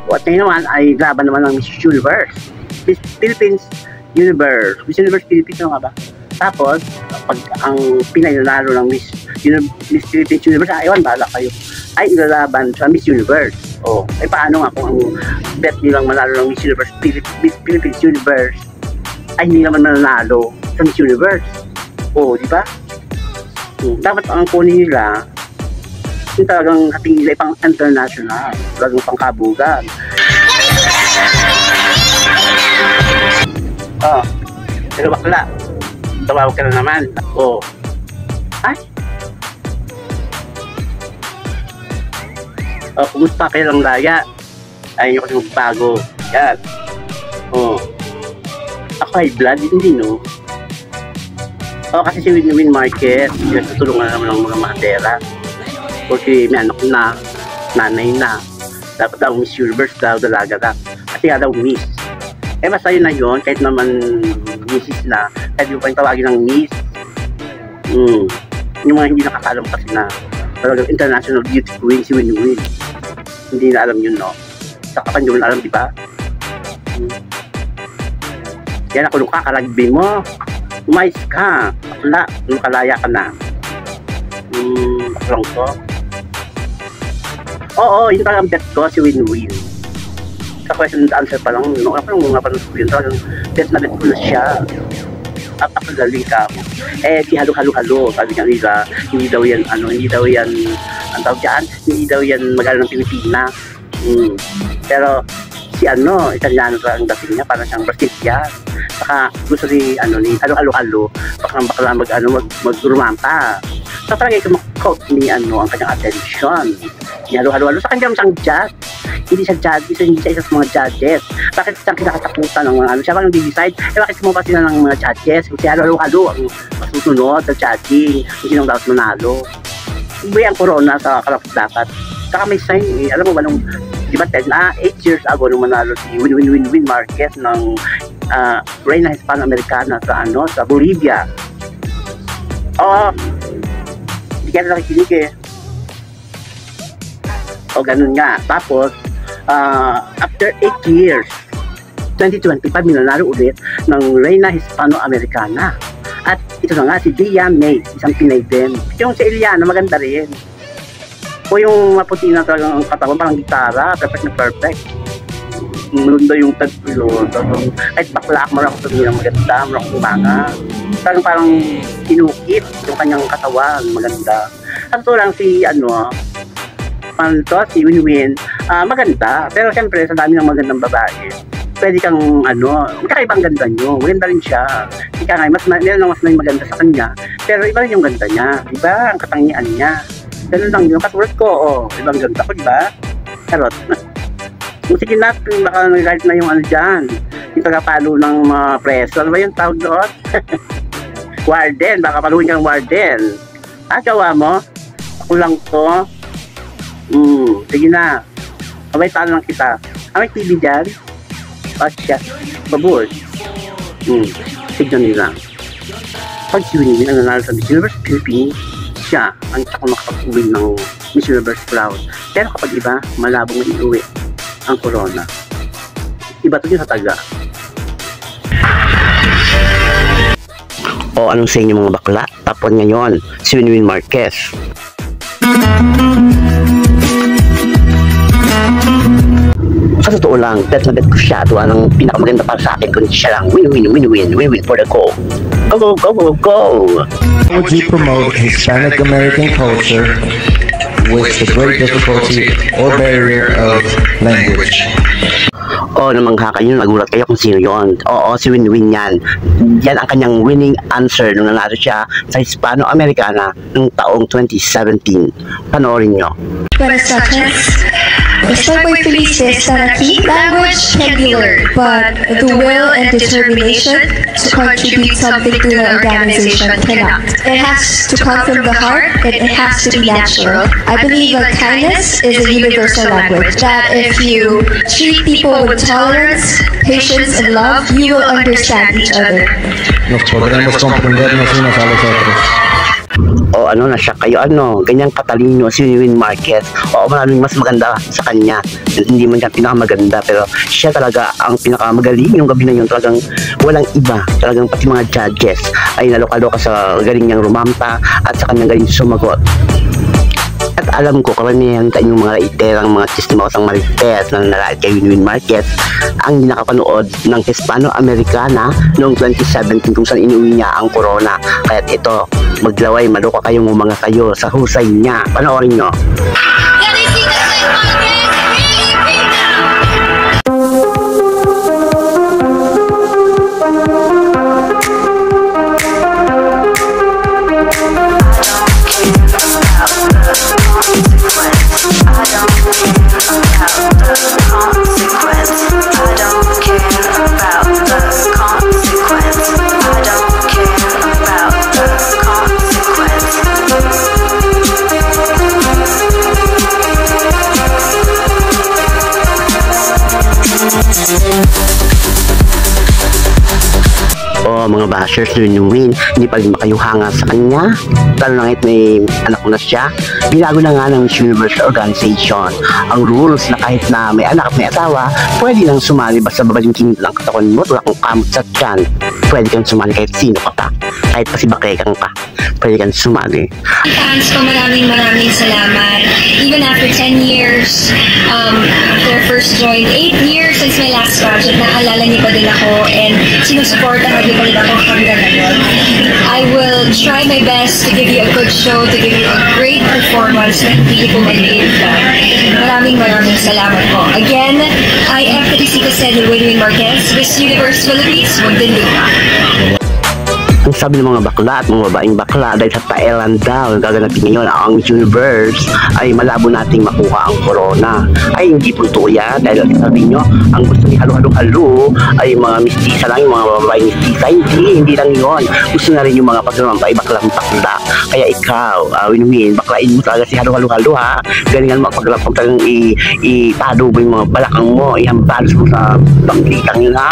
At ngayon naman ay laban naman ng Miss Universe. Miss Philippines Universe. Miss Universe Philippines ano nga ba? Tapos, pag ang Pinay nanalo ng Miss Philippines Universe, ewan, bahala kayo, ay ilalaban sa Miss Universe. O, ay paano nga kung ang bet nilang manalo ng Miss Universe, Miss Philippines Universe, ay hindi naman mananalo sa Miss Universe. O, di ba? Dapat ang kunin nila, yung talagang hating nila pang international, talagang pangkabugan. Oh, pero bakla, tawag ka na naman. Oh, ay? Oh, kumusta kayo lang laya? Ayaw nyo kasi magbago. Yan. Oh, ako ay blood, hindi no? Oh, kasi si Win Market, tutulungan naman ng mga matera. Porque may anak na, nanay na. Dapat daw Miss Universe daw, dalaga ka. Kasi nga daw Miss. Eh, basta yun na yun, kahit naman Mrs. na, kahit yung pa yung tawagin ng Miss. Yung mga hindi nakakalam kasi na talagang international beauty queen si Win. Hindi na alam yun, no? Saka pa nyo alam, di ba? Yan ako nung kakaragbi mo. Umayos ka. Wala, nung kalaya ka na. Baklang ko. Oo, yun talagang bet ko, si Win. Sa question and answer pa lang, no? Ako nung mga panunod ko yun, talagang bet na bet ko na siya. At ako galing ka mo. Eh, si halo-halo-halo, sabi nga nila, hindi daw yan, ang tawag dyan, hindi daw yan magaling ng Pilipinas. Pero, si Italiano talagang dating niya, parang siyang Brazilian. Saka gusto ni halo-halo-halo, bakla mag-rumanta. So talaga ikamakot ni ang kanyang attention. Ni halo-halo-halo sa kanyang siyang judge. Hindi siya judge, hindi siya isa sa mga judges. Bakit siyang kinakatakutan ng mga siya bang di-decide? Eh bakit sumapa sila ng mga judges? Kung si halo-halo ang masusunod sa judging, kung sinong dapat manalo. Iba ang corona sa karapat-dapat. Saka may sign, alam mo ba nung, di ba 8 years ago nung manalo si Win Marquez ng Reina Hispano-Americana sa Bolivia. Oo, hindi kaya nakikinig eh. O ganun nga. Tapos, after 8 years, 2025, minanalo ulit ng Reina Hispano-Americana. At ito na nga, si Dia May, isang Pinay din. Yung si Eliana, maganda rin. O yung maputi na talagang katawan, parang gitara, perfect na perfect. Maganda yung tagpilo. Kahit bakla ako, marang sabihin ng maganda, marang kumanga. Parang kinukit yung kanyang katawan, maganda. At ito lang si, si Win, maganda. Pero siyempre, sa dami ng magandang babae, pwede kang, magkakaibang ganda nyo. Maganda rin siya. Ika nga, meron mas may maganda sa kanya. Pero iba rin yung ganda niya. Diba? Ang katangian niya. Ganun lang yun. Katulad ko, ibang ganda ko, diba? Charot. Sige natin, baka nag-guide na yung dyan. Yung tagapalo ng mga preso. Ano ba yung tawag doon? Warden. Baka paluhin kang warden. Gawa mo? Ako lang to. Sige na. Abay, paano lang kita? May TV dyan? Siya. Babur. Tignan nila. Pag si Win ang nanalo sa Miss Universe Philippines, siya ang tsaka makapag-uwi ng Miss Universe Crown. Pero kapag iba, malabong may iuwi ang corona. Iba to din sa taga. O anong sa inyo mga bakla? Tapon ngayon, si Win Marquez. Sa totoo lang, bet na bet ko siya. Ito ang pinakamaganda para sa akin kung siya lang win for the goal. Go! How would you promote Hispanic American culture with the great difficulty or barrier of language? Namangha kayo, nagulat kayo kung sino yon. Oo, si Win yan. Yan ang kanyang winning answer nung nanalo siya sa Hispano-Americana noong taong 2017. Panoorin nyo. Buenas noches. Estoy muy feliz de estar aquí. Language can be learned, but the will and determination to contribute something to the organization cannot. It has to come from the heart, and it has to be natural. I believe that kindness is a universal language, that if you treat people with tolerance, patience, and love, you will understand each other. Nos podremos comprendernos unos a los otros. O ano, na siya kayo, ano, ganyang katalino si Win Marquez. O maraming mas maganda sa kanya. Hindi man siya pinakamaganda, pero siya talaga ang pinakamagaling yung gabi na yun. Talagang walang iba. Talagang pati mga judges ay naloka-loka sa galing niyang rumampa at sa kanyang galing sumagot. At alam ko, karamihan sa inyong mga iterang mga chismosang marites na nalalit kay Win Marquez ang nakapanood ng Hispano-Americana noong 2017 kung saan inuwi niya ang corona. Kaya ito, maglaway, maluka kayong mga kayo sa husay niya. Panoorin nyo. O mga bashers ni Win, hindi pa rin makayuhanga sa kanya. Lalo na ngayon may anak na siya. Binago na nga ng Miss Universe Organization ang rules na kahit na may anak at may asawa, pwede lang sumali basta babalik kinit lang katawan mo, wala kang kamot sa tiyan. Pwede kang sumali kahit sino ka pa. Kahit pa si Bakekang ka, pwede kang sumali. Fans ko, maraming salamat. Even after 10 years, after I first joined, 8 years since my last project, nakalala niyo pa din ako and sinusuportahan niyo pa rin ako hanggang ngayon. I will try my best to give you a good show, to give you a great performance na hindi ko mag-iit lang. Maraming salamat po. Again, I am Felicita Sen Win Marquez, Miss Universe Philippines, Muntinlupa. Ang sabi ng mga bakla at mga babaeng bakla dahil sa Thailand daw gaganapin ngayon ang Miss Universe ay malabo nating makuha ang corona. Ay hindi po ito yan dahil sabi nyo ang gusto ni halo-halo-halo ay mga mistisa lang, yung mga babaeng mistisa. Hindi lang yun. Gusto na rin yung mga paglampay baklang bakla. Kaya ikaw, Win, baklain mo talaga si halo-halo-halo ha. Galingan mo paglampag talagang itado mo yung mga balakang mo, ihambalos mo sa banglitang yun ha.